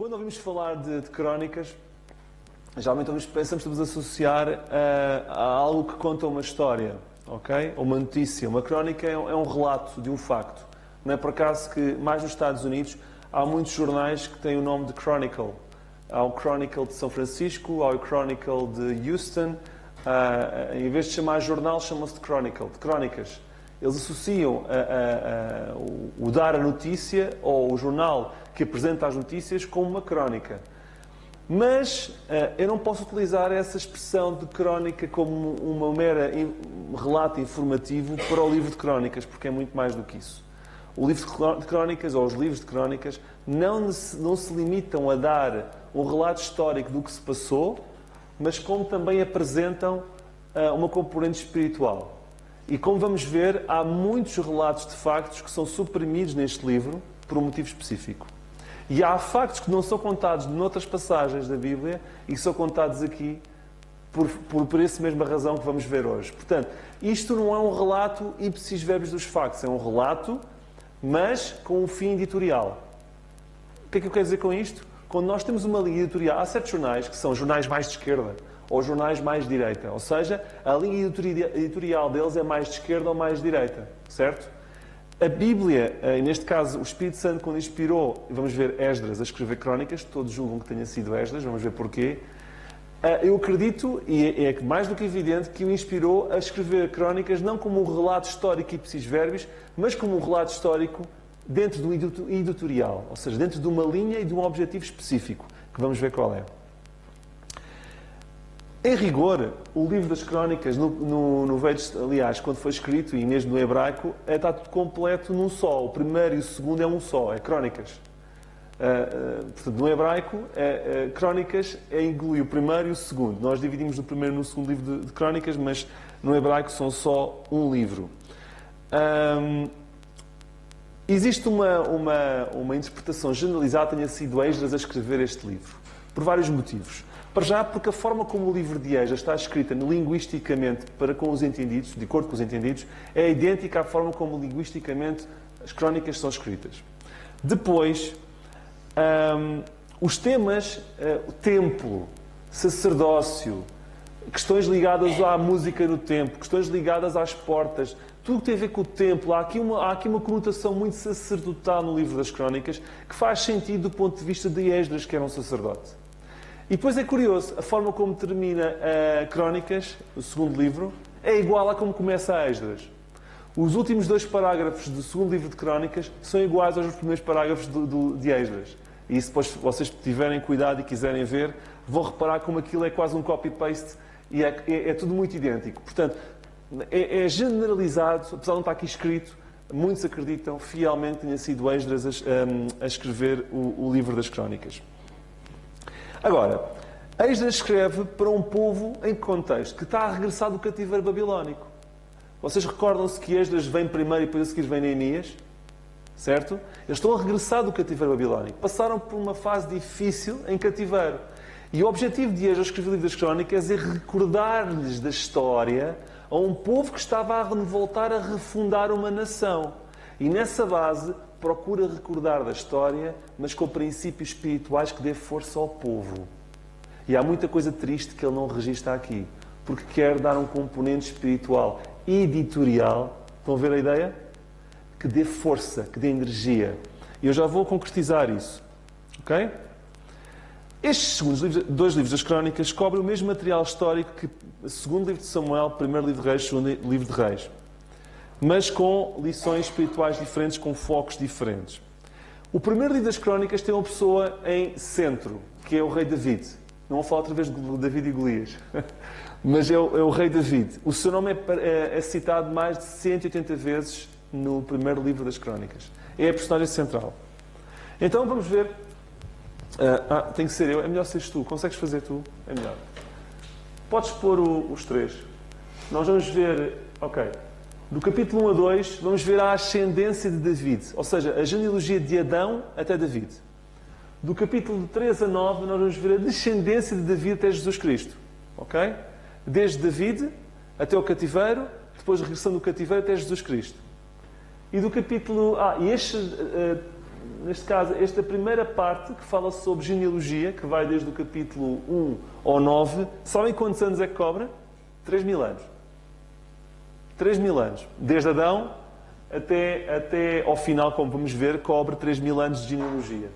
Quando ouvimos falar de crónicas, geralmente pensamos a associar a algo que conta uma história, ok? Ou uma notícia. Uma crónica é um relato de um facto. Não é por acaso que, mais nos Estados Unidos, há muitos jornais que têm o nome de Chronicle. Há o Chronicle de São Francisco, há o Chronicle de Houston. Em vez de chamar jornal, chamam-se de Chronicle, de crónicas. Eles associam o dar a notícia ou o jornal que apresenta as notícias como uma crónica. Mas eu não posso utilizar essa expressão de crónica como uma mera relato informativo para o livro de crónicas, porque é muito mais do que isso. O livro de crónicas, ou os livros de crónicas, não se limitam a dar um relato histórico do que se passou, mas como também apresentam uma componente espiritual. E como vamos ver, há muitos relatos de factos que são suprimidos neste livro por um motivo específico. E há factos que não são contados noutras passagens da Bíblia e que são contados aqui por essa mesma razão que vamos ver hoje. Portanto, isto não é um relato ipsis verbis dos factos, é um relato, mas com um fim editorial. O que é que eu quero dizer com isto? Quando nós temos uma linha editorial, há certos jornais que são jornais mais de esquerda ou jornais mais de direita. Ou seja, a linha editorial deles é mais de esquerda ou mais de direita. Certo? A Bíblia, e neste caso o Espírito Santo, quando inspirou, vamos ver Esdras a escrever crónicas, todos julgam que tenha sido Esdras, vamos ver porquê. Eu acredito, e é mais do que evidente, que o inspirou a escrever crónicas não como um relato histórico ipsis verbis, mas como um relato histórico dentro de um editorial, ou seja, dentro de uma linha e de um objetivo específico, que vamos ver qual é. Em rigor, o livro das crónicas, no velho, aliás, quando foi escrito, e mesmo no hebraico, está tudo completo num só. O primeiro e o segundo é um só, é crónicas. Portanto, no hebraico, crónicas inclui o primeiro e o segundo. Nós dividimos o primeiro e o segundo livro de crónicas, mas no hebraico são só um livro. Existe uma interpretação generalizada, tenha sido Esdras a escrever este livro, por vários motivos. Para já, porque a forma como o livro de Esdras está escrita linguisticamente para com os entendidos, de acordo com os entendidos, é idêntica à forma como linguisticamente as crónicas são escritas. Depois, os temas, o templo, sacerdócio, questões ligadas à música no templo, questões ligadas às portas, tudo que tem a ver com o templo, há aqui uma conotação muito sacerdotal no livro das crónicas que faz sentido do ponto de vista de Esdras, que era um sacerdote. E depois é curioso, a forma como termina Crónicas, o segundo livro, é igual a como começa a Esdras. Os últimos 2 parágrafos do segundo livro de Crónicas são iguais aos primeiros parágrafos de Esdras. E se depois vocês tiverem cuidado e quiserem ver, vão reparar como aquilo é quase um copy-paste e é tudo muito idêntico. Portanto, é generalizado, apesar de não estar aqui escrito, muitos acreditam fielmente que tenha sido Esdras a escrever o livro das Crónicas. Agora, Esdras escreve para um povo em que contexto? Que está a regressar do cativeiro babilónico. Vocês recordam-se que Esdras vem primeiro e depois a seguir vem Neemias? Certo? Eles estão a regressar do cativeiro babilónico. Passaram por uma fase difícil em cativeiro. E o objetivo de Esdras escrever o livro das Crónicas é recordar-lhes da história a um povo que estava a voltar a refundar uma nação. E nessa base procura recordar da história, mas com princípios espirituais que dê força ao povo. E há muita coisa triste que ele não registra aqui, porque quer dar um componente espiritual editorial. Estão a ver a ideia? Que dê força, que dê energia. E eu já vou concretizar isso. Ok? Estes segundos 2 livros das Crónicas cobrem o mesmo material histórico que o segundo livro de Samuel, primeiro livro de Reis, segundo livro de Reis, mas com lições espirituais diferentes, com focos diferentes. O primeiro livro das Crónicas tem uma pessoa em centro, que é o rei David. Não vou falar outra vez de David e Golias, mas é o rei David. O seu nome é citado mais de 180 vezes no primeiro livro das Crónicas. É a personagem central. Então vamos ver. Tem que ser eu. É melhor seres tu. Consegues fazer tu? É melhor. Podes pôr os 3. Nós vamos ver... Ok. Do capítulo 1 a 2, vamos ver a ascendência de David. Ou seja, a genealogia de Adão até David. Do capítulo 3 a 9, nós vamos ver a descendência de David até Jesus Cristo. Ok? Desde David até o cativeiro, depois regressando do cativeiro até Jesus Cristo. E do capítulo... neste caso, esta primeira parte que fala sobre genealogia, que vai desde o capítulo 1 ao 9, sabem quantos anos é que cobra? 3.000 anos. 3.000 anos. Desde Adão até ao final, como vamos ver, cobre 3.000 anos de genealogia.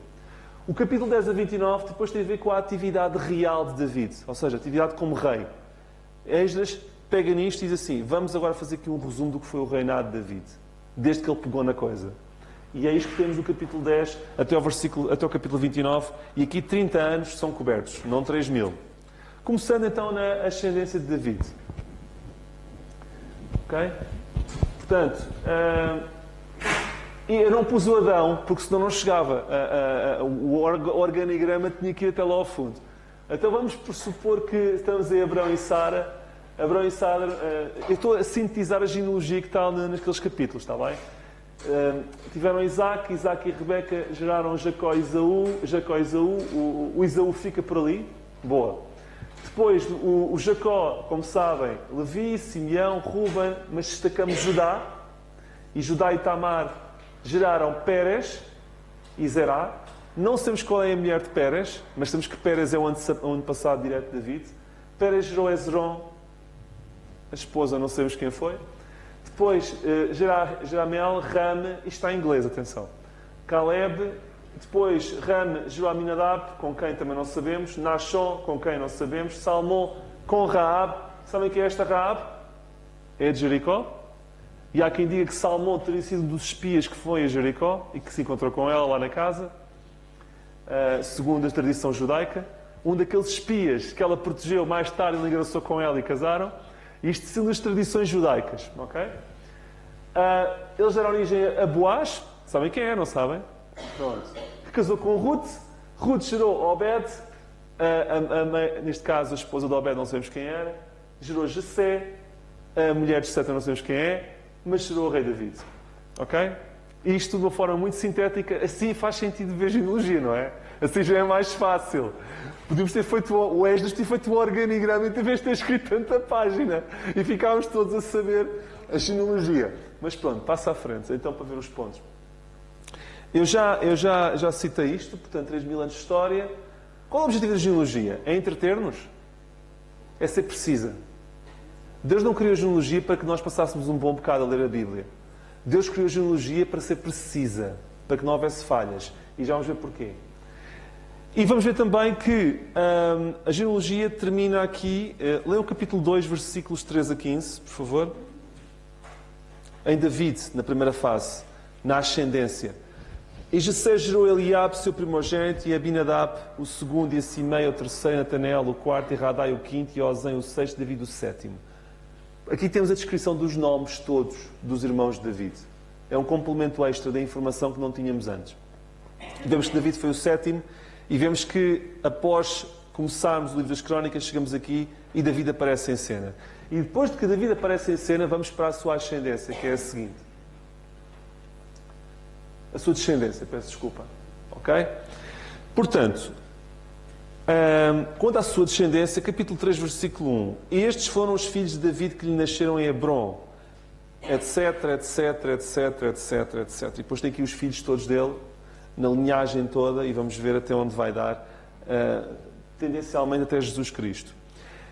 O capítulo 10 a 29 depois tem a ver com a atividade real de David, ou seja, a atividade como rei. Esdras pega nisto e diz assim, vamos agora fazer aqui um resumo do que foi o reinado de David, desde que ele pegou na coisa. E é isto que temos do capítulo 10 até ao capítulo 29, e aqui 30 anos são cobertos, não 3.000. Começando então na ascendência de David. Ok? Portanto, eu não pus o Adão, porque senão não chegava. O organigrama tinha que ir até lá ao fundo. Então vamos pressupor que estamos em Abrão e Sara. Abrão e Sara, eu estou a sintetizar a genealogia que está naqueles capítulos, está bem? Tiveram Isaac e Rebeca geraram Jacó e Esaú, o Esaú fica por ali, boa. Depois o Jacó, como sabem, Levi, Simeão, Ruben, mas destacamos Judá, e Judá e Tamar geraram Pérez e Zerá. Não sabemos qual é a mulher de Pérez, mas sabemos que Pérez é o antepassado direto de David. Pérez gerou Hezron, a esposa não sabemos quem foi. Depois, Jerameel, Ram, isto está em inglês, atenção. Caleb, depois Ram gerou Aminadab, com quem também não sabemos. Nachon, com quem não sabemos. Salmão, com Raab. Sabem quem é esta Raab? É de Jericó. E há quem diga que Salmão teria sido um dos espias que foi a Jericó e que se encontrou com ela lá na casa, segundo a tradição judaica. Um daqueles espias que ela protegeu mais tarde, ele engraçou com ela e casaram. Isto sendo as tradições judaicas, ok? Eles deram origem a Boaz, sabem quem é, não sabem? Pronto. Que casou com Ruth. Ruth gerou Obed, neste caso a esposa de Obed, não sabemos quem era. Gerou Jessé, a mulher de Jessé, não sabemos quem é, mas gerou o rei David, ok? Isto de uma forma muito sintética, assim faz sentido ver genealogia, não é? Assim já é mais fácil. Podíamos ter feito o Esdras, ter feito um organigrama em vez de ter escrito tanta página. E ficávamos todos a saber a genealogia. Mas pronto, passa à frente, então, para ver os pontos. Eu já citei isto, portanto, 3.000 anos de história. Qual é o objetivo da genealogia? É entreter-nos? É ser precisa. Deus não criou a genealogia para que nós passássemos um bom bocado a ler a Bíblia. Deus criou a genealogia para ser precisa, para que não houvesse falhas. E já vamos ver porquê. E vamos ver também que a genealogia termina aqui. Leia o capítulo 2, versículos 13 a 15, por favor. Em David, na primeira fase, na ascendência. E Jessé gerou Eliabe, seu primogênito, e Abinadab, o segundo, e a Simei, o terceiro, Natanel, o quarto, e Radai, o quinto, e Ozem, o sexto, David, o sétimo. Aqui temos a descrição dos nomes todos dos irmãos de David. É um complemento extra da informação que não tínhamos antes. Vemos que David foi o sétimo, e vemos que, após começarmos o livro das Crónicas, chegamos aqui e David aparece em cena. E depois de que David aparece em cena, vamos para a sua ascendência, que é a seguinte. A sua descendência, peço desculpa. Ok? Portanto, quanto à sua descendência, capítulo 3, versículo 1. E estes foram os filhos de David que lhe nasceram em Hebron, etc, etc, etc, etc, etc. E depois tem aqui os filhos todos dele, na linhagem toda, e vamos ver até onde vai dar, tendencialmente até Jesus Cristo.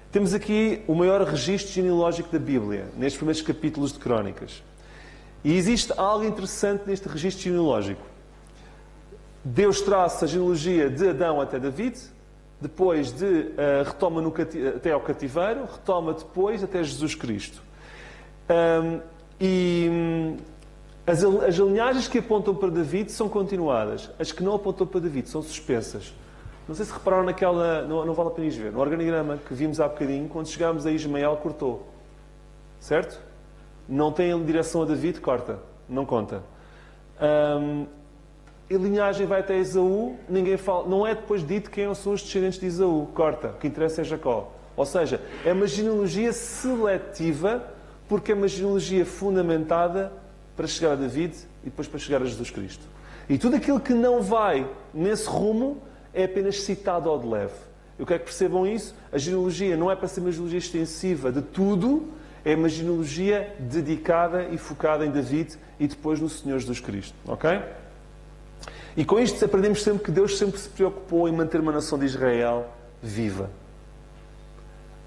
Temos aqui o maior registro genealógico da Bíblia, nestes primeiros capítulos de Crónicas. E existe algo interessante neste registro genealógico. Deus traça a genealogia de Adão até David, depois retoma até ao cativeiro, retoma depois até Jesus Cristo. As linhagens que apontam para David são continuadas. As que não apontam para David são suspensas. Não sei se repararam naquela... Não vale a pena ir ver. No organigrama que vimos há bocadinho, quando chegámos a Ismael, cortou. Certo? Não tem direção a David, corta. Não conta. A linhagem vai até Esaú, ninguém fala... Não é depois dito quem são os descendentes de Esaú. Corta. O que interessa é Jacó. Ou seja, é uma genealogia seletiva, porque é uma genealogia fundamentada para chegar a David e depois para chegar a Jesus Cristo. E tudo aquilo que não vai nesse rumo é apenas citado ao de leve. Eu quero que percebam isso. A genealogia não é para ser uma genealogia extensiva de tudo, é uma genealogia dedicada e focada em David e depois no Senhor Jesus Cristo. Ok? E com isto aprendemos sempre que Deus sempre se preocupou em manter uma nação de Israel viva.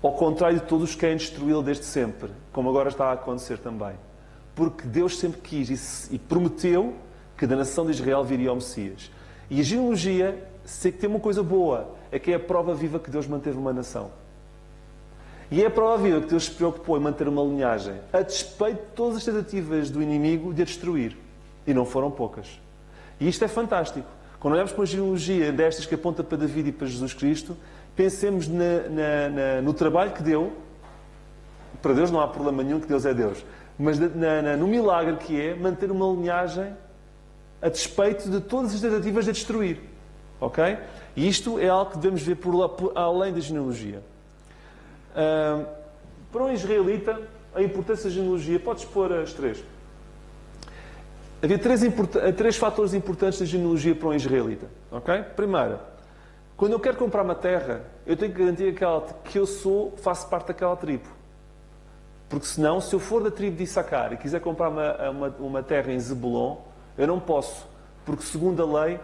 Ao contrário de todos os que querem destruí-la desde sempre, como agora está a acontecer também. Porque Deus sempre quis e prometeu que da nação de Israel viria o Messias. E a genealogia tem uma coisa boa, é que é a prova viva que Deus manteve uma nação. E é a prova viva que Deus se preocupou em manter uma linhagem, a despeito de todas as tentativas do inimigo de a destruir. E não foram poucas. E isto é fantástico. Quando olhamos para uma genealogia destas que aponta para David e para Jesus Cristo, pensemos no trabalho que deu. Para Deus não há problema nenhum, que Deus é Deus. Mas no milagre que é manter uma linhagem a despeito de todas as tentativas de a destruir. Ok? E isto é algo que devemos ver além da genealogia. Para um israelita, a importância da genealogia, podes pôr as três. Havia três fatores importantes da genealogia para um israelita. Ok? Primeiro, quando eu quero comprar uma terra, eu tenho que garantir que eu faço parte daquela tribo. Porque senão, se eu for da tribo de Issacar e quiser comprar uma terra em Zebulon, eu não posso. Porque, segundo a lei,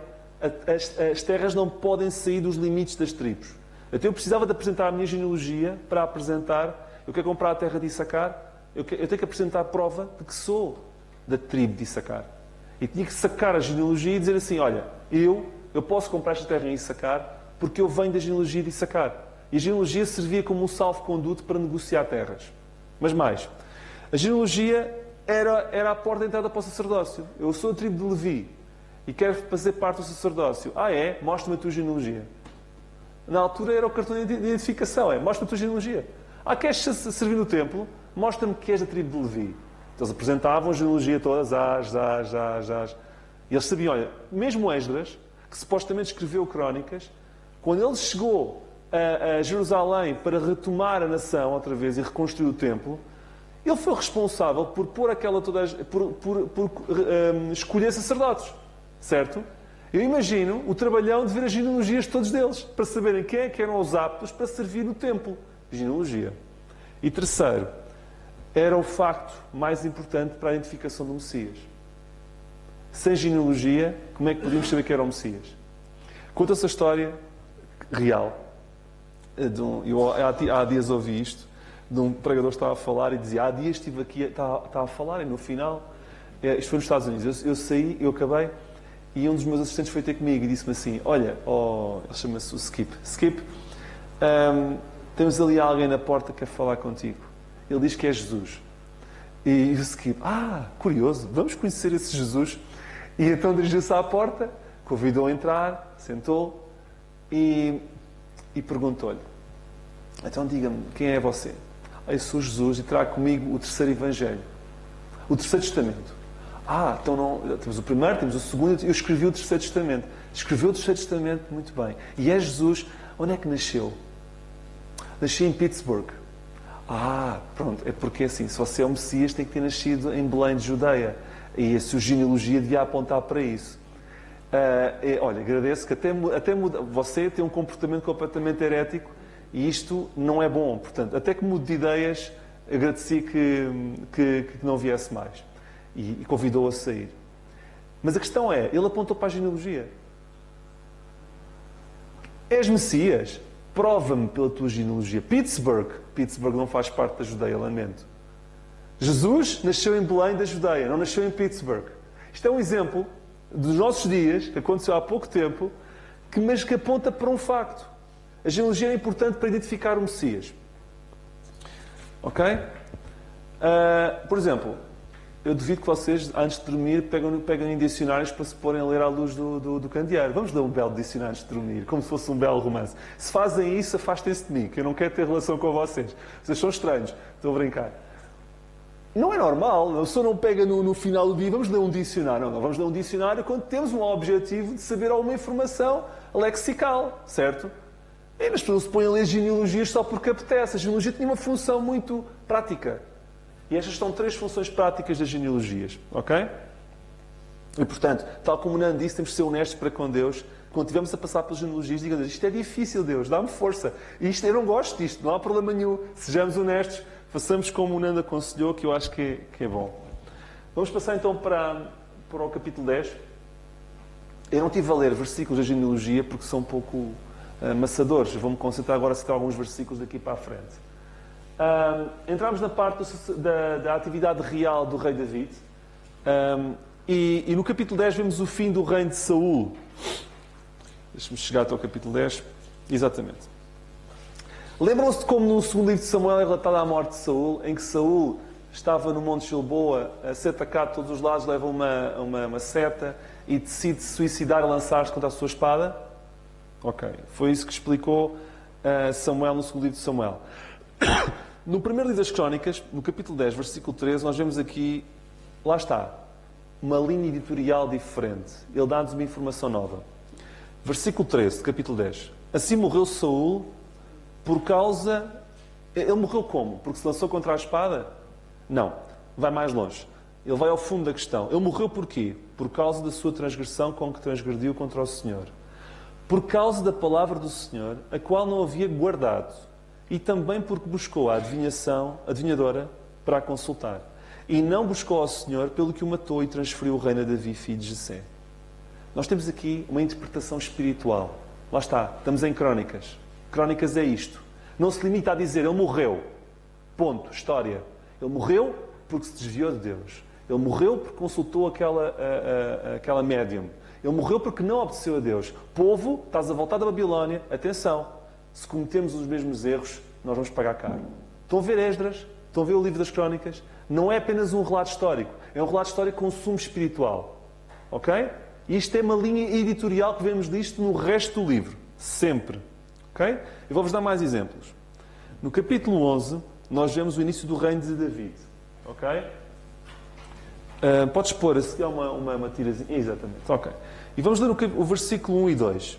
as terras não podem sair dos limites das tribos. Então eu precisava de apresentar a minha genealogia para apresentar, eu quero comprar a terra de Issacar, eu tenho que apresentar a prova de que sou da tribo de Issacar. E tinha que sacar a genealogia e dizer assim, olha, eu posso comprar esta terra em Issacar porque eu venho da genealogia de Issacar. E a genealogia servia como um salvo-conduto para negociar terras. Mas mais, a genealogia era a porta de entrada para o sacerdócio. Eu sou a tribo de Levi e quero fazer parte do sacerdócio. Ah, é? Mostra-me a tua genealogia. Na altura era o cartão de identificação. Mostra-me a tua genealogia. Ah, queres servir no templo? Mostra-me que és da tribo de Levi. Então eles apresentavam a genealogia todas, E eles sabiam, olha, mesmo Esdras, que supostamente escreveu crónicas, quando ele chegou a Jerusalém para retomar a nação outra vez e reconstruir o templo, ele foi responsável por pôr por escolher sacerdotes. Certo? Eu imagino o trabalhão de ver as genealogias de todos deles, para saberem quem é que eram os aptos para servir no templo. Genealogia. E terceiro, era o facto mais importante para a identificação do Messias. Sem genealogia, como é que podíamos saber que era o Messias? Conta-se a história real. Eu há dias ouvi isto, de um pregador que estava a falar e dizia, há dias estive aqui, estava a falar e no final, isto foi nos Estados Unidos, eu saí, eu acabei, e um dos meus assistentes foi ter comigo e disse-me assim, olha, ele chama-se o Skip, temos ali alguém na porta que quer falar contigo. Ele diz que é Jesus. E o Skip, curioso, vamos conhecer esse Jesus. E então dirigiu-se à porta, convidou a entrar, sentou e perguntou-lhe, então diga-me, quem é você? Eu sou Jesus e trago comigo o terceiro Evangelho, o terceiro Testamento. Então não, temos o primeiro, temos o segundo, eu escrevi o terceiro Testamento. Escreveu o terceiro Testamento, muito bem. E é Jesus, onde é que nasceu? Nasci em Pittsburgh. Pronto, é porque assim, se você é o Messias, tem que ter nascido em Belém de Judeia. E a sua genealogia devia apontar para isso. Olha, agradeço que até você tem um comportamento completamente herético e isto não é bom. Portanto, até que mude de ideias, agradeci que não viesse mais. E convidou-o a sair. Mas a questão é, ele apontou para a genealogia. És Messias? Prova-me pela tua genealogia. Pittsburgh não faz parte da Judeia, lamento. Jesus nasceu em Belém da Judeia, não nasceu em Pittsburgh. Isto é um exemplo dos nossos dias, que aconteceu há pouco tempo, mas que aponta para um facto. A genealogia é importante para identificar o Messias. Ok? Por exemplo, eu duvido que vocês, antes de dormir, pegam em dicionários para se porem a ler à luz do candeeiro. Vamos ler um belo dicionário antes de dormir, como se fosse um belo romance. Se fazem isso, afastem-se de mim, que eu não quero ter relação com vocês. Vocês são estranhos. Estou a brincar. Não é normal. A pessoa não pega no final do dia, vamos ler um dicionário. Não, vamos ler um dicionário quando temos um objetivo de saber alguma informação lexical, certo? E as pessoas se põem a ler genealogias só porque apetece. A genealogia tinha uma função muito prática. E estas são três funções práticas das genealogias, ok? E, portanto, tal como o Nando disse, temos de ser honestos para com Deus. Quando estivermos a passar pelas genealogias, digamos, isto é difícil, Deus, dá-me força. Eu não gosto disto, não há problema nenhum. Sejamos honestos, façamos como o Nando aconselhou, que eu acho que é bom. Vamos passar então para o capítulo 10. Eu não estive a ler versículos da genealogia porque são um pouco amassadores. Vou-me concentrar agora a citar alguns versículos daqui para a frente. Entramos na parte da atividade real do rei David. E no capítulo 10 vemos o fim do reino de Saul. Deixa-me chegar até ao capítulo 10. Exatamente. Lembram-se de como no segundo livro de Samuel é relatada a morte de Saul, em que Saul estava no Monte Gilboa a ser atacado de todos os lados, leva uma seta e decide se suicidar e lançar-se contra a sua espada? Ok. Foi isso que explicou Samuel no segundo livro de Samuel. No primeiro livro das Crónicas, no capítulo 10, versículo 13, nós vemos aqui, lá está, uma linha editorial diferente. Ele dá-nos uma informação nova. Versículo 13, capítulo 10. Assim morreu Saul por causa... Ele morreu como? Porque se lançou contra a espada? Não. Vai mais longe. Ele vai ao fundo da questão. Ele morreu por quê? Por causa da sua transgressão com que transgrediu contra o Senhor. Por causa da palavra do Senhor, a qual não havia guardado. E também porque buscou a adivinhadora, para a consultar. E não buscou ao Senhor, pelo que o matou e transferiu o reino a Davi, filho de Jessé. Nós temos aqui uma interpretação espiritual. Lá está. Estamos em Crónicas. Crónicas é isto. Não se limita a dizer, ele morreu. Ponto. História. Ele morreu porque se desviou de Deus. Ele morreu porque consultou aquela médium. Ele morreu porque não obedeceu a Deus. Povo, estás a voltar da Babilónia. Atenção. Se cometemos os mesmos erros, nós vamos pagar caro. Estão a ver Esdras? Estão a ver o livro das Crónicas? Não é apenas um relato histórico. É um relato histórico com sumo espiritual. Ok? E isto é uma linha editorial que vemos disto no resto do livro. Sempre. Ok? Eu vou-vos dar mais exemplos. No capítulo 11, nós vemos o início do reino de David. Ok? Podes pôr, se é uma tirazinha. Exatamente. Ok. E vamos ler o versículo 1 e 2.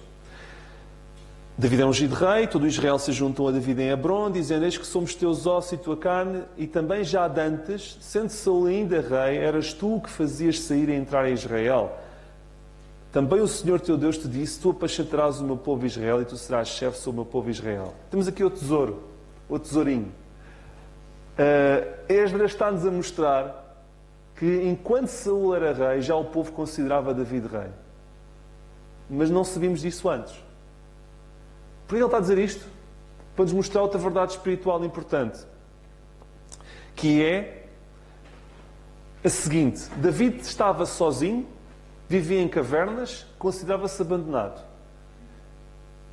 David é ungido rei, todo Israel se juntou a David em Hebron, dizendo, eis que somos teus ossos e tua carne, e também já dantes, sendo Saul ainda rei, eras tu o que fazias sair e entrar em Israel. Também o Senhor teu Deus te disse, tu apacentarás o meu povo Israel e tu serás chefe sobre o meu povo Israel. Temos aqui o tesouro, o tesourinho. Esdras está-nos a mostrar que enquanto Saul era rei, já o povo considerava David rei. Mas não sabíamos disso antes. Por que ele está a dizer isto? Para nos mostrar outra verdade espiritual importante. Que é a seguinte. David estava sozinho, vivia em cavernas, considerava-se abandonado.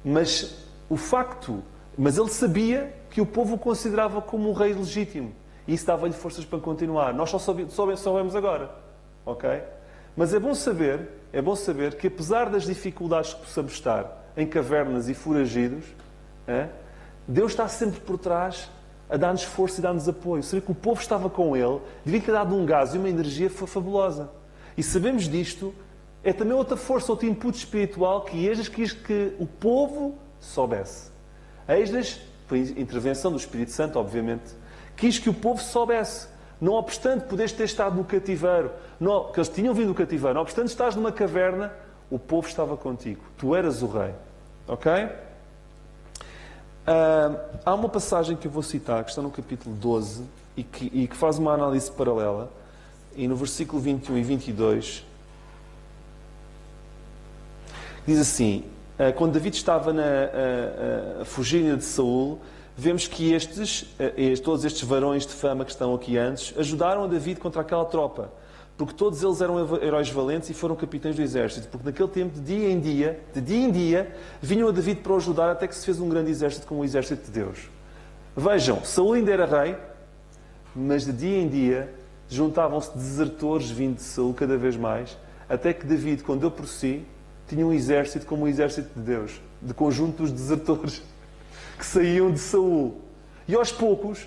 Mas ele sabia que o povo o considerava como um rei legítimo. E isso dava-lhe forças para continuar. Nós só sabemos agora. Ok? Mas é bom saber que apesar das dificuldades que possamos estar em cavernas e foragidos, Deus está sempre por trás a dar-nos força e dar-nos apoio. Saber que o povo estava com ele, devia ter dado um gás e uma energia fabulosa. E sabemos disto, é também outra força, outro input espiritual que Esdras quis que o povo soubesse. Esdras, por intervenção do Espírito Santo, obviamente, quis que o povo soubesse. Não obstante poderes ter estado no cativeiro, que eles tinham vindo do cativeiro, não obstante estás numa caverna, o povo estava contigo. Tu eras o rei. Ok? Há uma passagem que eu vou citar, que está no capítulo 12, e que faz uma análise paralela. E no versículo 21 e 22, diz assim, quando David estava a fugir de Saul, vemos que todos estes varões de fama que estão aqui antes, ajudaram a David contra aquela tropa. Porque todos eles eram heróis valentes e foram capitães do exército. Porque naquele tempo, de dia em dia, vinham a David para o ajudar até que se fez um grande exército como o exército de Deus. Vejam, Saul ainda era rei, mas de dia em dia juntavam-se desertores vindo de Saul cada vez mais, até que David, quando deu por si, tinha um exército como o exército de Deus, de conjunto dos desertores que saíam de Saul. E aos poucos,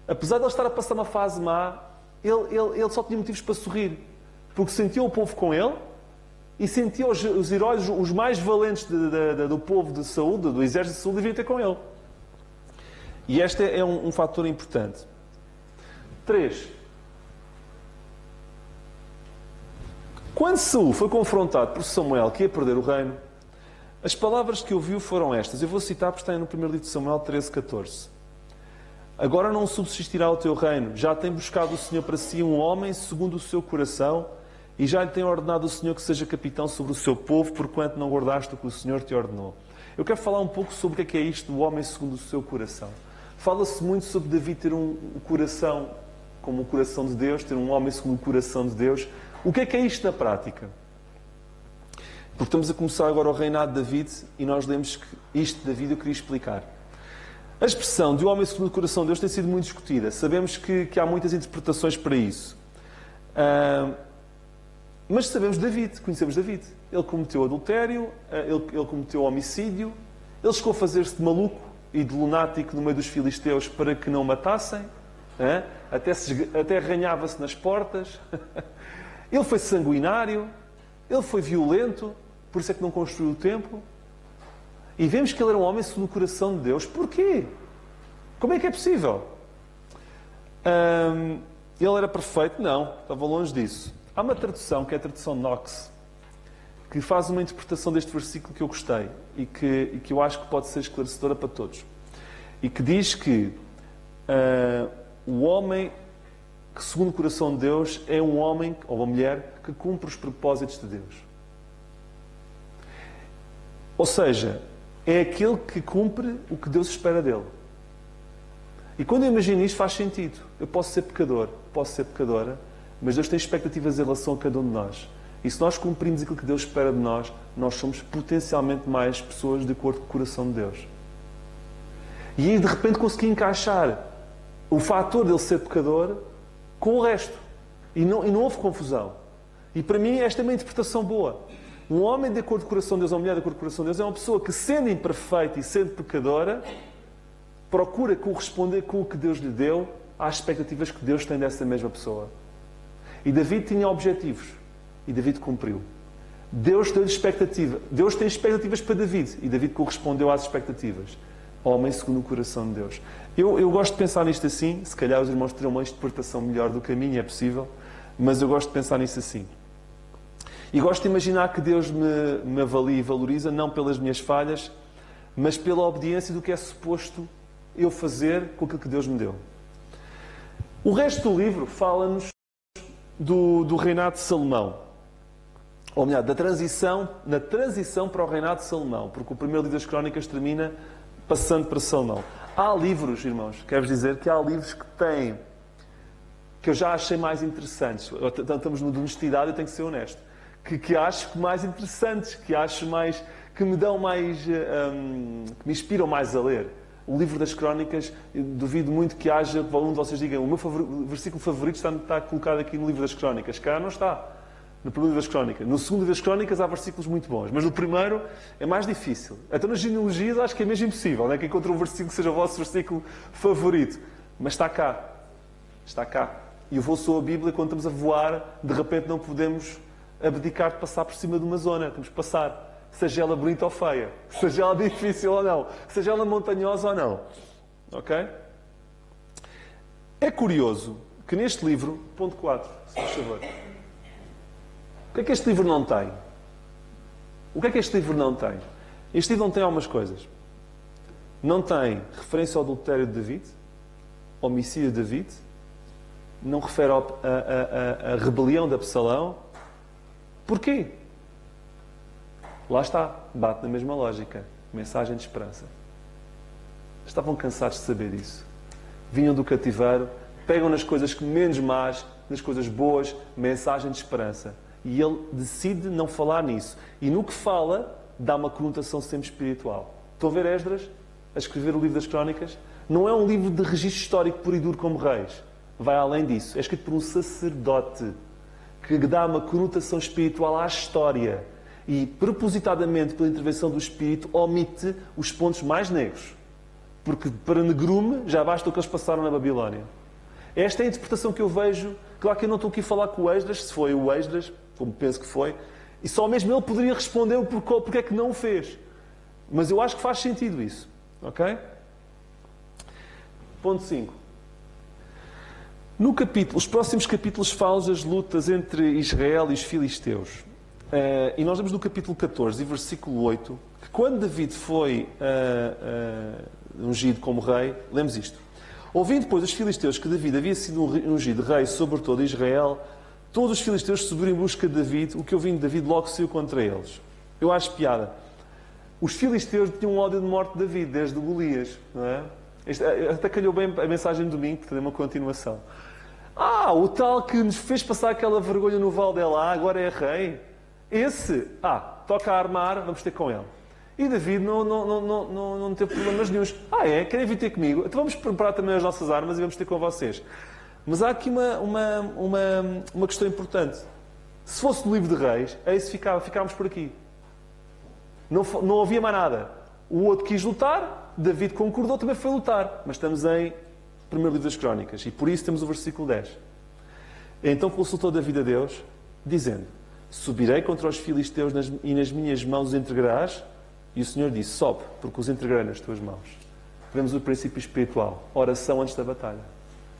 apesar de ele estar a passar uma fase má, ele só tinha motivos para sorrir, porque sentia o povo com ele e sentia os heróis, os mais valentes do povo de Saul, do exército de Saul, deviam ter com ele. E este é um fator importante. 3. Quando Saul foi confrontado por Samuel que ia perder o reino, as palavras que ouviu foram estas. Eu vou citar porque está no primeiro livro de Samuel 13:14. Agora não subsistirá o teu reino. Já tem buscado o Senhor para si um homem segundo o seu coração E já lhe tem ordenado o Senhor que seja capitão sobre o seu povo, porquanto não guardaste o que o Senhor te ordenou. Eu quero falar um pouco sobre o que é isto do homem segundo o seu coração. Fala-se muito sobre Davi ter um coração como o coração de Deus, ter um homem segundo o coração de Deus. O que é isto na prática? Porque estamos a começar agora o reinado de David e nós lemos que isto de David eu queria explicar. A expressão de um homem segundo o coração de Deus tem sido muito discutida. Sabemos que há muitas interpretações para isso. Mas sabemos David, conhecemos David. Ele cometeu adultério, ele cometeu homicídio, ele chegou a fazer-se de maluco e de lunático no meio dos filisteus para que não o matassem, até arranhava-se nas portas. Ele foi sanguinário, ele foi violento, por isso é que não construiu o templo. E vemos que ele era um homem segundo o coração de Deus. Porquê? Como é que é possível? Ele era perfeito? Não, estava longe disso. Há uma tradução, que é a tradução Knox, que faz uma interpretação deste versículo que eu gostei e que eu acho que pode ser esclarecedora para todos. E que diz que o homem que, segundo o coração de Deus, é um homem ou uma mulher que cumpre os propósitos de Deus. Ou seja, é aquele que cumpre o que Deus espera dele. E quando eu imagino isto, faz sentido. Eu posso ser pecador, posso ser pecadora, mas Deus tem expectativas em relação a cada um de nós. E se nós cumprimos aquilo que Deus espera de nós, nós somos potencialmente mais pessoas de acordo com o coração de Deus. E aí, de repente, consegui encaixar o fator dele ser pecador com o resto. E não houve confusão. E para mim, esta é uma interpretação boa. Um homem de acordo com o coração de Deus, ou uma mulher de acordo com o coração de Deus, é uma pessoa que, sendo imperfeita e sendo pecadora, procura corresponder com o que Deus lhe deu às expectativas que Deus tem dessa mesma pessoa. E David tinha objetivos. E David cumpriu. Deus deu-lhe expectativa. Deus tem expectativas para David. E David correspondeu às expectativas. Homem segundo o coração de Deus. Eu gosto de pensar nisto assim. Se calhar os irmãos terão uma interpretação melhor do que a minha, é possível. Mas eu gosto de pensar nisso assim. E gosto de imaginar que Deus me avalia e valoriza, não pelas minhas falhas, mas pela obediência do que é suposto eu fazer com aquilo que Deus me deu. O resto do livro fala-nos do reinado de Salomão. Ou melhor, na transição para o reinado de Salomão. Porque o primeiro livro das Crónicas termina passando para Salomão. Há livros, irmãos, quero-vos dizer que há livros que eu já achei mais interessantes. Estamos no de honestidade, eu tenho que ser honesto. Que acho mais interessantes, que me dão mais, que me inspiram mais a ler. O livro das Crónicas, duvido muito que haja, um de vocês digam, o meu versículo favorito está colocado aqui no livro das Crónicas. Cá não está, no primeiro livro das Crónicas. No segundo livro das Crónicas há versículos muito bons, mas no primeiro é mais difícil. Até nas genealogias acho que é mesmo impossível, não é? Que encontre um versículo que seja o vosso versículo favorito. Mas está cá. Está cá. E eu vou só a Bíblia, quando estamos a voar, de repente não podemos abdicar de passar por cima de uma zona. Temos que passar. Seja ela bonita ou feia. Seja ela difícil ou não. Seja ela montanhosa ou não. Ok? É curioso que neste livro, ponto 4, se faz favor. O que é que este livro não tem? O que é que este livro não tem? Este livro não tem algumas coisas. Não tem referência ao adultério de David, homicídio de David, não refere à rebelião de Absalão. Porquê? Lá está, bate na mesma lógica. Mensagem de esperança. Estavam cansados de saber isso. Vinham do cativeiro, pegam nas coisas menos más, nas coisas boas, mensagem de esperança. E ele decide não falar nisso. E no que fala, dá uma conotação sempre espiritual. Estão a ver Esdras a escrever o livro das Crónicas? Não é um livro de registro histórico puro e duro como Reis. Vai além disso. É escrito por um sacerdote que dá uma conotação espiritual à história. E, propositadamente, pela intervenção do Espírito, omite os pontos mais negros. Porque, para negrume, já basta o que eles passaram na Babilónia. Esta é a interpretação que eu vejo. Claro que eu não estou aqui a falar com o Esdras, se foi o Esdras, como penso que foi, e só mesmo ele poderia responder porque é que não o fez. Mas eu acho que faz sentido isso. Ok? Ponto 5. Os próximos capítulos falam das lutas entre Israel e os filisteus. E nós vemos no capítulo 14 e versículo 8 que quando David foi ungido como rei, lemos isto. Ouvindo, depois, os filisteus que David havia sido ungido rei sobre todo Israel, todos os filisteus subiram em busca de David, o que ouvindo David logo saiu contra eles. Eu acho piada. Os filisteus tinham um ódio de morte de David, desde Golias, não é? Até calhou bem a mensagem de domingo, que tem uma continuação. O tal que nos fez passar aquela vergonha no Val de Elá, agora é rei. Esse, toca a armar, vamos ter com ele. E David não teve problemas nenhuns. Querem vir ter comigo? Então vamos preparar também as nossas armas e vamos ter com vocês. Mas há aqui uma questão importante. Se fosse no livro de Reis, aí se ficávamos por aqui. Não havia mais nada. O outro quis lutar, David concordou, também foi lutar. Mas estamos em primeiro livro das Crónicas. E por isso temos o versículo 10. Então consultou David a Deus, dizendo: subirei contra os filisteus e nas minhas mãos os entregarás. E o Senhor disse: sobe, porque os entregarei nas tuas mãos. Vemos o princípio espiritual. Oração antes da batalha.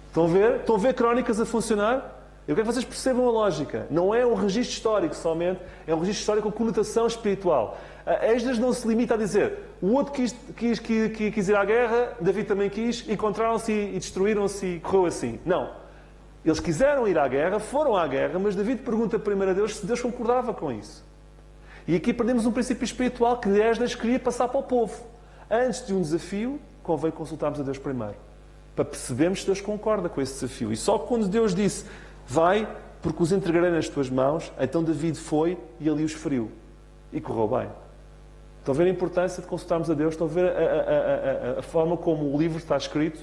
Estão a ver? Estão a ver Crónicas a funcionar? Eu quero que vocês percebam a lógica. Não é um registro histórico somente, é um registro histórico com conotação espiritual. Esdras não se limita a dizer: o outro quis ir à guerra, David também quis, encontraram-se e destruíram-se e correu assim. Não. Eles quiseram ir à guerra, foram à guerra, mas David pergunta primeiro a Deus se Deus concordava com isso. E aqui perdemos um princípio espiritual que Esdras queria passar para o povo. Antes de um desafio, convém consultarmos a Deus primeiro, para percebermos se Deus concorda com esse desafio. E só quando Deus disse: vai, porque os entregarei nas tuas mãos, então David foi e ali os feriu. E correu bem. Estão a ver a importância de consultarmos a Deus? Estão a ver a forma como o livro está escrito?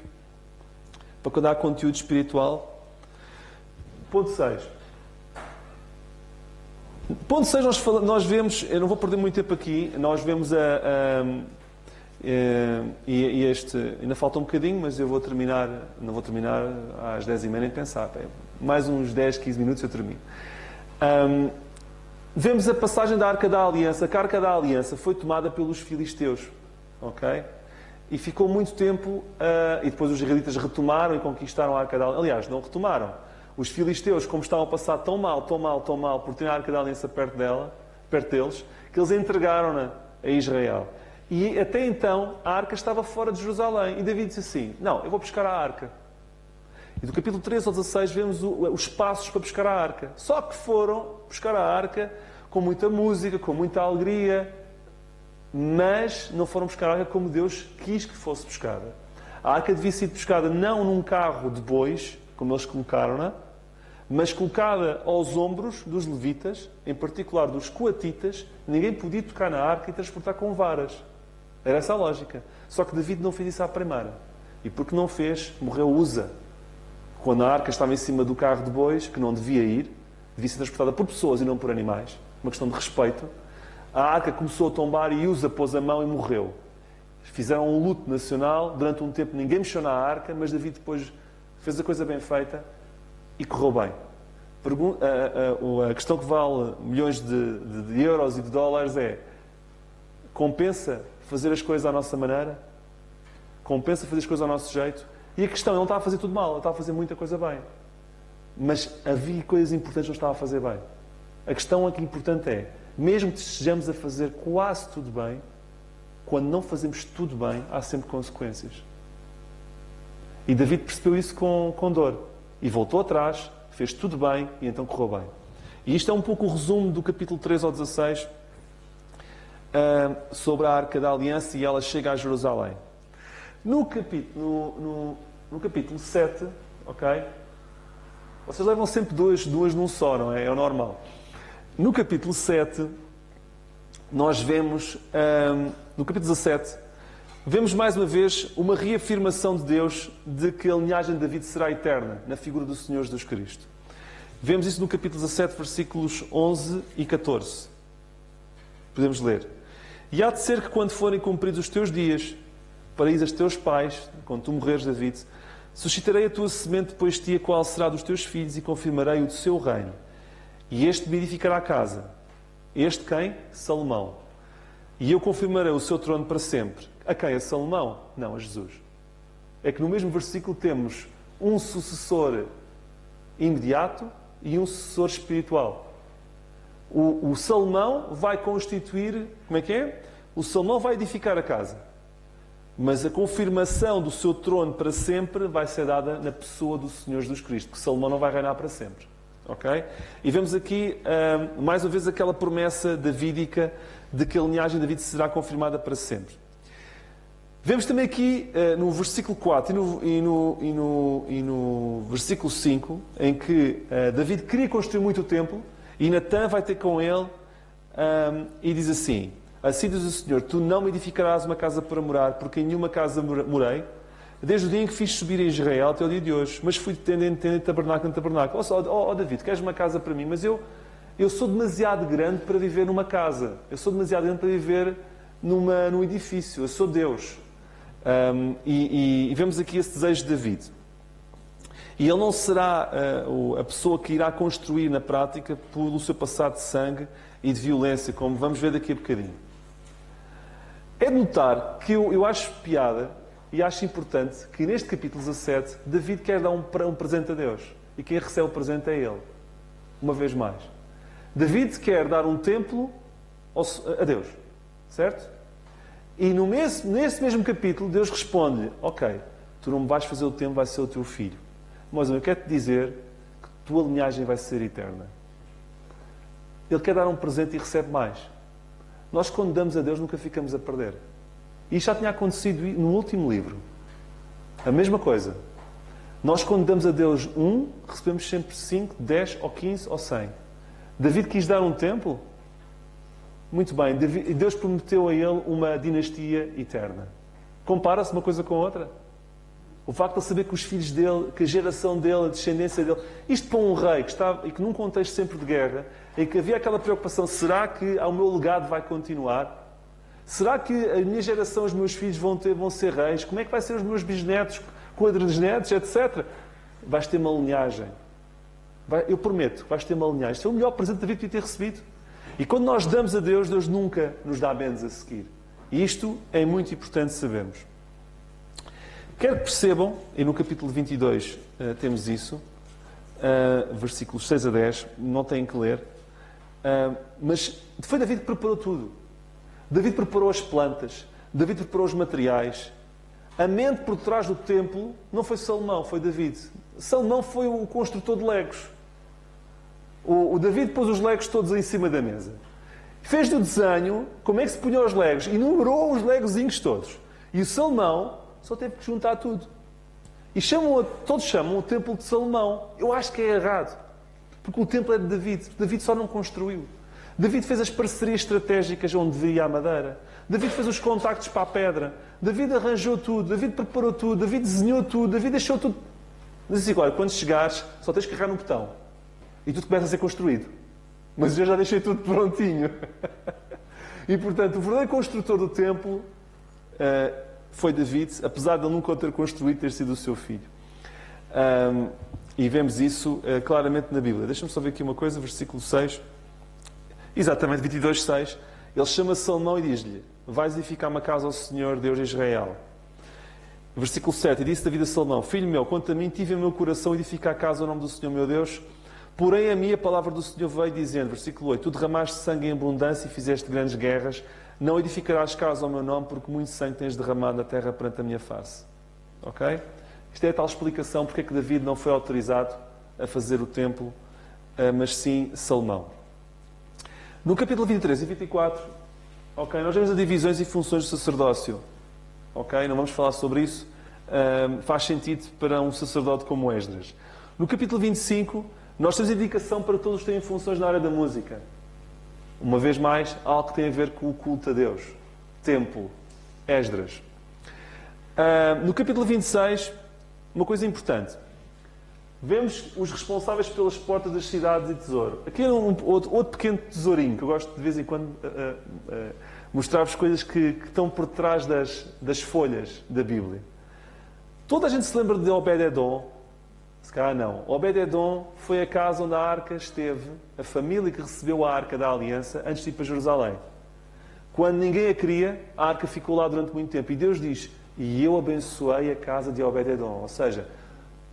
Para quando há conteúdo espiritual. Ponto 6. Ponto 6, nós vemos, eu não vou perder muito tempo aqui, nós vemos ainda falta um bocadinho, mas eu vou terminar, não vou terminar às 10h30 nem pensar, mais uns 10, 15 minutos eu termino. Vemos a passagem da Arca da Aliança, que a Arca da Aliança foi tomada pelos filisteus, ok? E ficou muito tempo, e depois os israelitas retomaram e conquistaram a Arca da Aliança. Aliás, não retomaram. Os filisteus, como estavam a passar tão mal por ter a Arca da Aliança perto deles, que eles entregaram-na a Israel. E até então, a Arca estava fora de Jerusalém. E David disse assim: não, eu vou buscar a Arca. E do capítulo 13 ao 16 vemos os passos para buscar a Arca. Só que foram buscar a Arca com muita música, com muita alegria, mas não foram buscar a Arca como Deus quis que fosse buscada. A Arca devia ser buscada não num carro de bois, como eles colocaram-na, mas colocada aos ombros dos levitas, em particular dos coatitas. Ninguém podia tocar na Arca e transportar com varas. Era essa a lógica. Só que David não fez isso à primeira. E porque não fez, morreu Uza. Quando a Arca estava em cima do carro de bois, que não devia ir, devia ser transportada por pessoas e não por animais. Uma questão de respeito. A Arca começou a tombar e Uza pôs a mão e morreu. Fizeram um luto nacional. Durante um tempo ninguém mexeu na Arca, mas David depois fez a coisa bem feita e correu bem. A questão que vale milhões de euros e de dólares é: compensa fazer as coisas à nossa maneira? Compensa fazer as coisas ao nosso jeito? E a questão, ele não estava a fazer tudo mal, ele estava a fazer muita coisa bem. Mas havia coisas importantes que não estava a fazer bem. A questão aqui importante é, mesmo que estejamos a fazer quase tudo bem, quando não fazemos tudo bem, há sempre consequências. E David percebeu isso com dor. E voltou atrás, fez tudo bem e então correu bem. E isto é um pouco o resumo do capítulo 13 ao 16 sobre a Arca da Aliança, e ela chega a Jerusalém. No capítulo 7, ok? Vocês levam sempre duas num só, não é? É o normal. No capítulo 7, nós vemos, no capítulo 17, vemos mais uma vez uma reafirmação de Deus de que a linhagem de David será eterna, na figura do Senhor Jesus Cristo. Vemos isso no capítulo 17, versículos 11 e 14. Podemos ler. E há de ser que quando forem cumpridos os teus dias, para ir aos teus pais, quando tu morreres, David, suscitarei a tua semente depois de ti, a qual será dos teus filhos, e confirmarei o seu reino. E este me edificará a casa. Este quem? Salomão. E eu confirmarei o seu trono para sempre. A quem? A Salomão? Não, a Jesus. É que no mesmo versículo temos um sucessor imediato e um sucessor espiritual. O Salomão vai constituir... Como é que é? O Salomão vai edificar a casa. Mas a confirmação do seu trono para sempre vai ser dada na pessoa do Senhor Jesus Cristo, que Salomão não vai reinar para sempre. ok? E vemos aqui, mais uma vez, aquela promessa davídica de que a linhagem de David será confirmada para sempre. Vemos também aqui no versículo 4 e no versículo 5, em que David queria construir muito o templo, e Natã vai ter com ele e diz assim: assim diz o Senhor, tu não me edificarás uma casa para morar, porque em nenhuma casa morei, desde o dia em que fiz subir a Israel até o dia de hoje, mas fui de tenda em tenda, de tabernáculo em tabernáculo. Ó David, queres uma casa para mim? Mas eu sou demasiado grande para viver numa casa. Eu sou demasiado grande para viver num edifício. Eu sou Deus. E vemos aqui esse desejo de David. E ele não será a pessoa que irá construir na prática pelo seu passado de sangue e de violência, como vamos ver daqui a bocadinho. É de notar que eu acho piada e acho importante que neste capítulo 17 David quer dar um presente a Deus. E quem recebe o presente é ele. Uma vez mais. David quer dar um templo a Deus. Certo? E nesse mesmo capítulo Deus responde-lhe: ok, tu não me vais fazer o templo, vai ser o teu filho. Mas eu quero-te dizer que a tua linhagem vai ser eterna. Ele quer dar um presente e recebe mais. Nós, quando damos a Deus, nunca ficamos a perder. E isto já tinha acontecido no último livro. A mesma coisa. Nós, quando damos a Deus recebemos sempre 5, 10, ou 15, ou 100. David quis dar um templo? Muito bem. Deus prometeu a ele uma dinastia eterna. Compara-se uma coisa com a outra? O facto de ele saber que os filhos dele, que a geração dele, a descendência dele... Isto para um rei que estava, e que num contexto sempre de guerra, em que havia aquela preocupação: será que o meu legado vai continuar? Será que a minha geração, os meus filhos vão ser reis? Como é que vai ser os meus bisnetos, quadrisnetos, etc.? Vais ter uma linhagem. Eu prometo, vais ter uma linhagem. Isto é o melhor presente que David podia ter recebido. E quando nós damos a Deus, Deus nunca nos dá bens a seguir. E isto é muito importante sabermos. Quero que percebam, e no capítulo 22 temos isso, versículos 6 a 10, não têm que ler, mas foi David que preparou tudo. David preparou as plantas, David preparou os materiais. A mente por trás do templo não foi Salomão, foi David. Salomão foi o construtor de legos. O David pôs os legos todos em cima da mesa. Fez do desenho como é que se punham os legos, e numerou os legozinhos todos. E o Salomão só teve que juntar tudo. E todos chamam o templo de Salomão. Eu acho que é errado. Porque o templo é de David. David só não construiu. David fez as parcerias estratégicas onde via a madeira. David fez os contactos para a pedra. David arranjou tudo. David preparou tudo. David desenhou tudo. David deixou tudo. Diz assim: olha, quando chegares, só tens que carregar no botão. E tudo começa a ser construído. Mas eu já deixei tudo prontinho. E, portanto, o verdadeiro construtor do templo foi David, apesar de ele nunca o ter construído, ter sido o seu filho. E vemos isso claramente na Bíblia. Deixa-me só ver aqui uma coisa, versículo 6. Exatamente, 22, 6. Ele chama Salomão e diz-lhe: vais edificar uma casa ao Senhor, Deus de Israel. Versículo 7. E disse David a Salomão: filho meu, quanto a mim, tive em meu coração edificar a casa ao nome do Senhor meu Deus. Porém, a mim a palavra do Senhor veio dizendo, versículo 8, tu derramaste sangue em abundância e fizeste grandes guerras. Não edificarás casa ao meu nome, porque muito sangue tens derramado na terra perante a minha face. Ok? Isto é a tal explicação porque é que David não foi autorizado a fazer o templo, mas sim Salomão. No capítulo 23 e 24, ok, nós vemos as divisões e funções do sacerdócio. Ok? Não vamos falar sobre isso. Faz sentido para um sacerdote como Esdras. No capítulo 25, nós temos indicação para todos terem funções na área da música. Uma vez mais, algo que tem a ver com o culto a Deus. Templo. Esdras. No capítulo 26, uma coisa importante. Vemos os responsáveis pelas portas das cidades e tesouro. Aqui é outro pequeno tesourinho, que eu gosto de vez em quando mostrar-vos coisas que estão por trás das folhas da Bíblia. Toda a gente se lembra de Obed-Edom. Se calhar não. Obed-Edom foi a casa onde a arca esteve, a família que recebeu a arca da aliança antes de ir para Jerusalém. Quando ninguém a queria, a arca ficou lá durante muito tempo. E Deus diz: e eu abençoei a casa de Obed-Edom. Ou seja,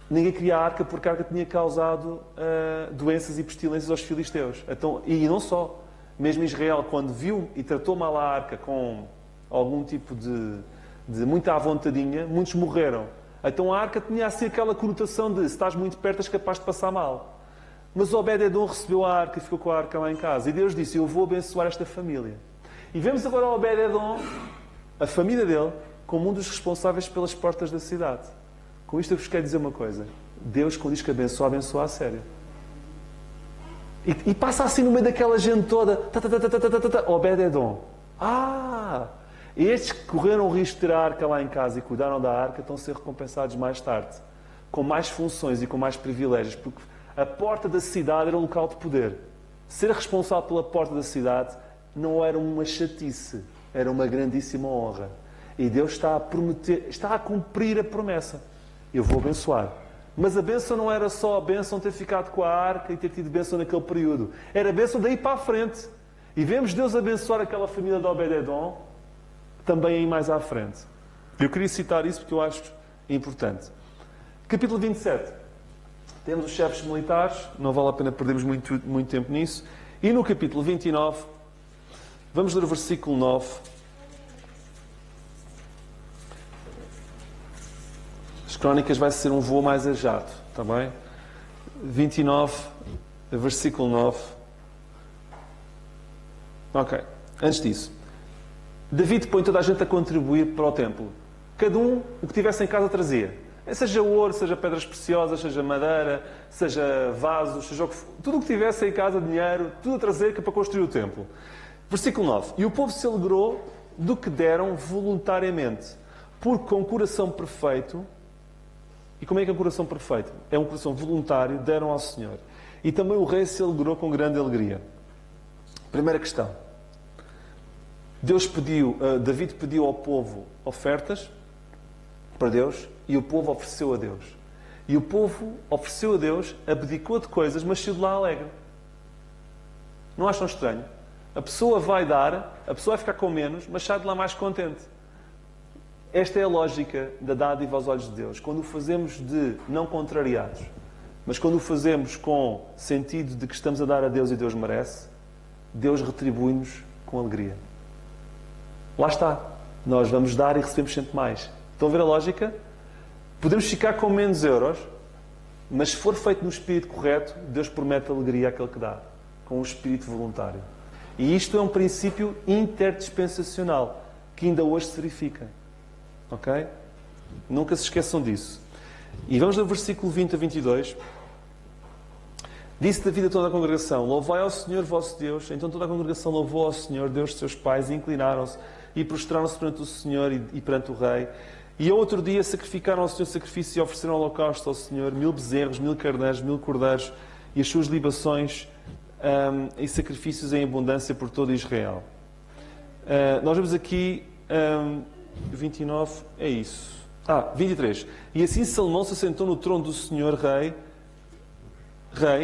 ninguém queria a arca porque a arca tinha causado doenças e pestilências aos filisteus. Então, e não só. Mesmo Israel, quando viu e tratou mal a arca com algum tipo de muita à vontadinha, muitos morreram. Então a arca tinha assim aquela conotação de: se estás muito perto és capaz de passar mal. Mas Obed-Edom recebeu a arca e ficou com a arca lá em casa. E Deus disse, eu vou abençoar esta família. E vemos agora Obed-Edom, a família dele, como um dos responsáveis pelas portas da cidade. Com isto eu vos quero dizer uma coisa. Deus, quando diz que abençoa, abençoa a sério. E passa assim no meio daquela gente toda. Obed-Edom. Estes que correram o risco de ter a arca lá em casa e cuidaram da arca estão a ser recompensados mais tarde. Com mais funções e com mais privilégios. Porque a porta da cidade era um local de poder. Ser responsável pela porta da cidade não era uma chatice. Era uma grandíssima honra. E Deus está a prometer, está a cumprir a promessa. Eu vou abençoar. Mas a bênção não era só a bênção de ter ficado com a arca e ter tido bênção naquele período. Era a bênção daí para a frente. E vemos Deus abençoar aquela família de Obed-Edom também aí mais à frente. Eu queria citar isso porque eu acho importante. Capítulo 27. Temos os chefes militares. Não vale a pena perdermos muito tempo nisso. E no capítulo 29, vamos ler o versículo 9. As Crónicas vai ser um voo mais a jato, está bem? 29, versículo 9. Ok. Antes disso, David põe toda a gente a contribuir para o templo. Cada um, o que tivesse em casa, trazia. Seja ouro, seja pedras preciosas, seja madeira, seja vasos, seja o que for. Tudo o que tivesse em casa, dinheiro, tudo a trazer para construir o templo. Versículo 9. E o povo se alegrou do que deram voluntariamente, porque com o coração perfeito. E como é que é um coração perfeito? É um coração voluntário, deram ao Senhor. E também o rei se alegrou com grande alegria. Primeira questão. David pediu ao povo ofertas para Deus e o povo ofereceu a Deus. E o povo ofereceu a Deus, abdicou de coisas, mas saiu de lá alegre. Não acham estranho? A pessoa vai dar, a pessoa vai ficar com menos, mas sai de lá mais contente. Esta é a lógica da dádiva aos olhos de Deus. Quando o fazemos de não contrariados, mas quando o fazemos com sentido de que estamos a dar a Deus e Deus merece, Deus retribui-nos com alegria. Lá está. Nós vamos dar e recebemos sempre mais. Estão a ver a lógica? Podemos ficar com menos euros, mas se for feito no espírito correto, Deus promete alegria àquele que dá, com um espírito voluntário. E isto é um princípio interdispensacional, que ainda hoje se verifica. Ok? Nunca se esqueçam disso. E vamos ao versículo 20 a 22. Disse David a toda a congregação: louvai ao Senhor vosso Deus. Então toda a congregação louvou ao Senhor, Deus de seus pais, e inclinaram-se e prostraram-se perante o Senhor e perante o rei. E ao outro dia sacrificaram ao Senhor sacrifício e ofereceram holocausto ao Senhor 1000 bezerros, 1000 carneiros, 1000 cordeiros e as suas libações e sacrifícios em abundância por todo Israel. Nós vemos aqui 29, é isso. 23. E assim Salomão se assentou no trono do Senhor rei,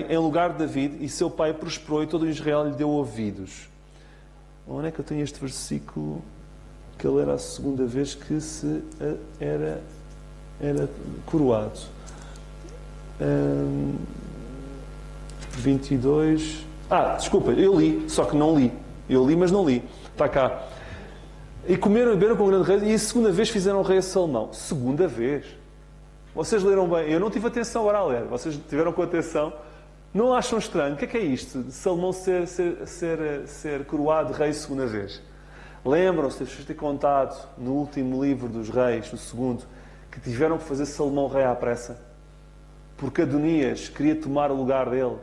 em lugar de David, e seu pai prosperou e todo Israel lhe deu ouvidos. Onde é que eu tenho este versículo? Que ele era a segunda vez que era coroado. 22. Desculpa, eu li, só que não li. Eu li, mas não li. Está cá. E comeram e beberam com o grande rei, e a segunda vez fizeram o rei a Salomão. Segunda vez. Vocês leram bem. Eu não tive atenção agora a ler. Vocês tiveram com atenção. Não acham estranho? O que é isto? De Salomão ser coroado rei segunda vez? Lembram-se, deixa-vos ter contado no último livro dos reis, no segundo, que tiveram que fazer Salomão rei à pressa? Porque Adonias queria tomar o lugar dele.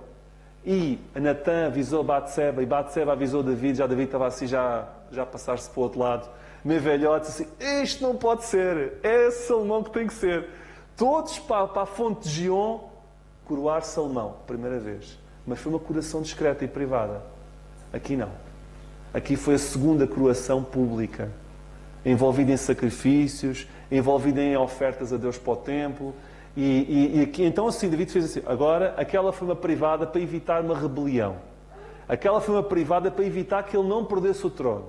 E Natã avisou Batseba, e Batseba avisou David, já David estava assim, já a passar-se para o outro lado. Meu velhote, assim, isto não pode ser, é Salomão que tem que ser. Todos para a fonte de Gion, coroar Salomão, primeira vez. Mas foi uma coroação discreta e privada. Aqui não. Aqui foi a segunda coroação pública, envolvida em sacrifícios, envolvida em ofertas a Deus para o templo. E aqui, então assim, David fez assim. Agora, aquela foi uma privada para evitar uma rebelião. Aquela foi uma privada para evitar que ele não perdesse o trono.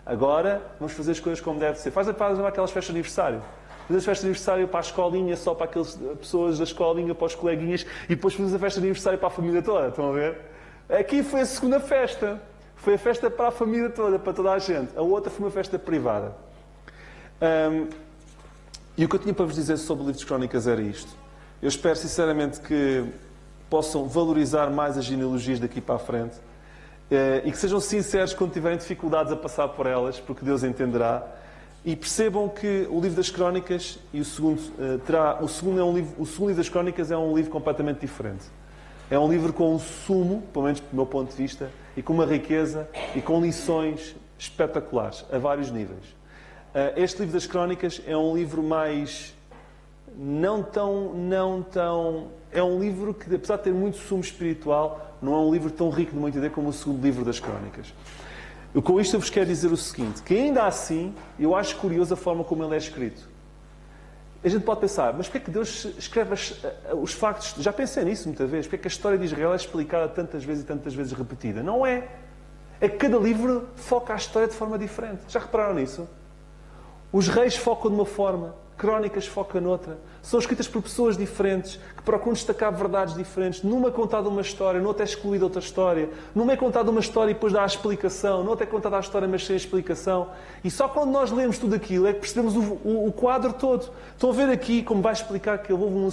Agora, vamos fazer as coisas como deve ser. Faz aquelas festas de aniversário. Fazemos a festa de aniversário para a escolinha, só para aquelas pessoas da escolinha, para os coleguinhas, e depois fazemos a festa de aniversário para a família toda. Estão a ver? Aqui foi a segunda festa. Foi a festa para a família toda, para toda a gente. A outra foi uma festa privada. E o que eu tinha para vos dizer sobre o livro de Crónicas era isto. Eu espero sinceramente que possam valorizar mais as genealogias daqui para a frente e que sejam sinceros quando tiverem dificuldades a passar por elas, porque Deus entenderá. E percebam que o livro das Crónicas e o segundo o segundo livro das Crónicas é um livro completamente diferente. É um livro com um sumo, pelo menos do meu ponto de vista, e com uma riqueza e com lições espetaculares, a vários níveis. Este livro das Crónicas é um livro mais... não tão... É um livro que, apesar de ter muito sumo espiritual, não é um livro tão rico de muita ideia como o segundo livro das Crónicas. Com isto eu vos quero dizer o seguinte, que ainda assim, eu acho curioso a forma como ele é escrito. A gente pode pensar, mas porquê é que Deus escreve os factos? Já pensei nisso muitas vezes. Porquê é que a história de Israel é explicada tantas vezes e tantas vezes repetida? Não é. É que cada livro foca a história de forma diferente. Já repararam nisso? Os reis focam de uma forma, Crónicas foca noutra. São escritas por pessoas diferentes, que procuram destacar verdades diferentes. Numa é contada uma história, noutra é excluída outra história. Numa é contada uma história e depois dá a explicação. Noutra é contada a história, mas sem a explicação. E só quando nós lemos tudo aquilo é que percebemos o quadro todo. Estão a ver aqui como vai explicar que houve uma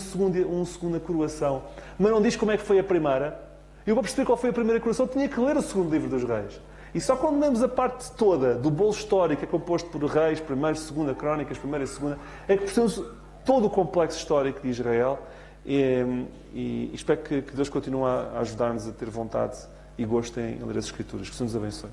segunda coroação, mas não diz como é que foi a primeira. Eu, para perceber qual foi a primeira coroação, tinha que ler o segundo livro dos reis. E só quando lemos a parte toda do bolo histórico, que é composto por reis, primeira, segunda, crónicas, primeira e segunda, é que percebemos todo o complexo histórico de Israel. E espero que Deus continue a ajudar-nos a ter vontade e gosto em ler as Escrituras. Que o Senhor nos abençoe.